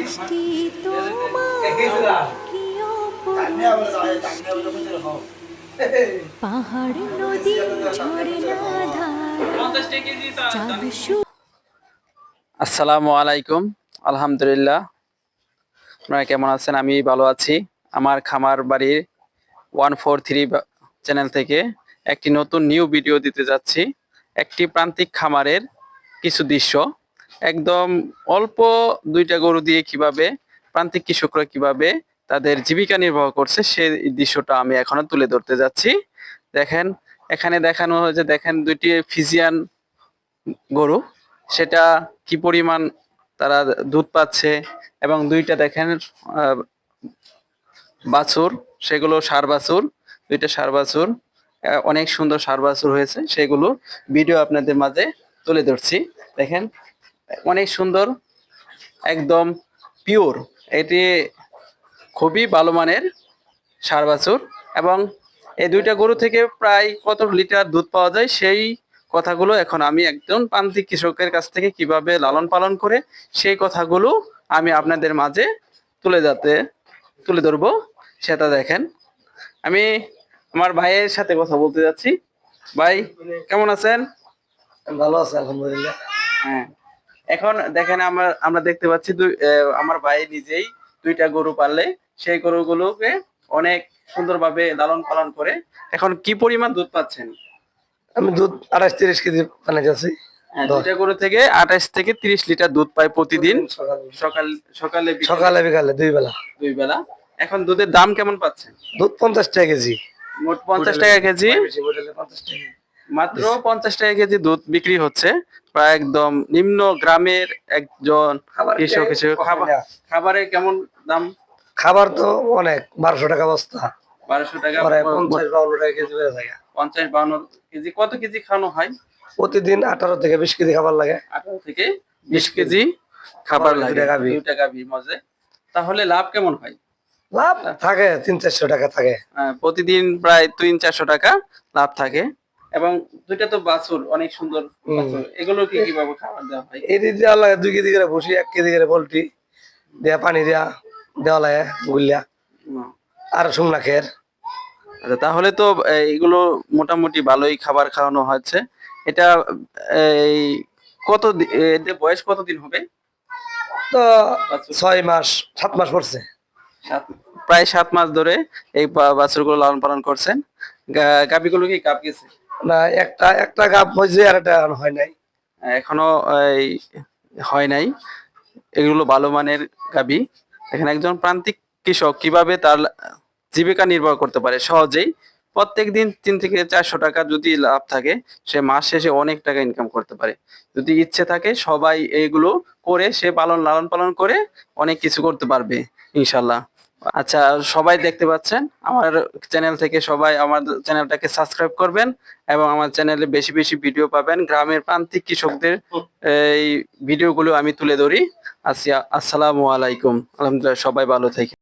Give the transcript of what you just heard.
সৃষ্টি তোমার কি অপরূপ, পাহাড় নদী ঝর্ণা ধারা চাঁদ আসসালামু আলাইকুম। আলহামদুলিল্লাহ, আপনারা কেমন আছেন? আমি ভালো আছি। আমার খামার বাড়ির 143 চ্যানেল থেকে একটি নতুন নিউ ভিডিও দিতে যাচ্ছি। একটি প্রান্তিক খামারের কিছু দৃশ্য, একদম অল্প দুইটা গরু দিয়ে কিভাবে প্রান্তিক কৃষকরা কিভাবে তাদের জীবিকা নির্বাহ করছে সেই দৃশ্যটা আমি এখনো তুলে ধরতে যাচ্ছি। দেখেন, এখানে দেখানো হয়েছে, দেখেন দুইটি ফিজিয়ান গরু, সেটা কি পরিমাণ তারা দুধ পাচ্ছে। এবং দুইটা দেখেন বাছুর, সেগুলো ষাঁড় বাছুর, দুইটা ষাঁড় বাছুর, অনেক সুন্দর ষাঁড় বাছুর হয়েছে, সেগুলো ভিডিও আপনাদের মাঝে তুলে ধরছি। দেখেন অনেক সুন্দর, একদম পিওর, এটি খুবই ভালো মানের ষাঁড় বাছুর। এবং এই দুইটা গরু থেকে প্রায় কত লিটার দুধ পাওয়া যায় সেই কথাগুলো এখন আমি একজন প্রান্তিক কৃষকের কাছ থেকে কিভাবে লালন পালন করে সেই কথাগুলো আমি আপনাদের মাঝে তুলে ধরবো, সেটা দেখেন। আমি আমার ভাইয়ের সাথে কথা বলতে যাচ্ছি। ভাই, কেমন আছেন? ভালো আছে আলহামদুলিল্লাহ। হ্যাঁ, এখন দেখেন আমরা দেখতে পাচ্ছি আমার ভাই নিজেই দুইটা গরু পাললে সেই গরুগুলোকে অনেক সুন্দরভাবে লালন পালন করে এখন কি পরিমাণ দুধ পাচ্ছেন? আমি দুধ 28-30 কেজি বানাইতেছি। দুইটা গরু থেকে 28 থেকে 30 লিটার দুধ পায় প্রতিদিন, সকালে সকালে বিকালে দুই বেলা। এখন দুধের দাম কেমন পাচ্ছেন? দুধ 50 টাকা কেজি, মোট 50 টাকা কেজি, 50 টাকা মাত্র 50 টাকা কেজি দুধ বিক্রি হচ্ছে। প্রায় একদম নিম্ন গ্রামের একজন কৃষক হিসেবে খাবারের কেমন দাম? খাবার তো অনেক, 1200 টাকা বস্তা, 1200 টাকা, 50-52 টাকা কেজি বেড়ে যায়। 50-52 কেজি। কত কেজি খাওয়ানো হয়? প্রতিদিন 18 থেকে 20 কেজি খাবার লাগে। 18 থেকে 20 কেজি খাবার লাগে দুইটা গাভীর মাঝে। তাহলে লাভ কেমন হয়? লাভ থাকে 300-400 টাকা থাকে। প্রতিদিন প্রায় 300-400 টাকা লাভ থাকে। এবং দুইটা তো বাছুর, অনেক সুন্দর বাছুর, এগুলো কিভাবে খাবার দেওয়া হয়? এই দেওয়া লাগে 2 কেজি করে ভুসি, 1 কেজি করে পোল্ট্রি দেয়া, পানি দেওয়া লাগে গুলিয়া, আর শুকনা খের। আচ্ছা, তাহলে তো এগুলো মোটামুটি ভালোই খাবার খাওয়ানো হচ্ছে। এটা এই এদের বয়স কতদিন হবে? তো 6 মাস 7 মাস পড়ছে। প্রায় 7 মাস ধরে এই বাছুরগুলো লালন পালন করছেন। গাভীগুলো কি গাভ গেছে? না, একটা গাভ হয়েছে, আর একটা হয় নাই এখনো এই হয় নাই। এগুলো ভালো মানের গাভী। এখানে একজন প্রান্তিক কৃষক কিভাবে তার জীবিকা নির্বাহ করতে পারে সহজেই। প্রত্যেক দিন 3 থেকে 400 টাকা যদি লাভ থাকে, সে মাস শেষে অনেক টাকা ইনকাম করতে পারে। যদি ইচ্ছে থাকে সবাই এইগুলো করে সে লালন পালন করে অনেক কিছু করতে পারবে ইনশাল্লাহ। আচ্ছা, সবাই দেখতে পাচ্ছেন আমার চ্যানেল থেকে, সবাই আমার চ্যানেলটাকে সাবস্ক্রাইব করবেন এবং আমার চ্যানেলে বেশি বেশি ভিডিও পাবেন। গ্রামের প্রান্তিক কৃষকদের এই ভিডিওগুলো আমি তুলে ধরি। আসসালামু আলাইকুম। আলহামদুলিল্লাহ, সবাই ভালো থেকে।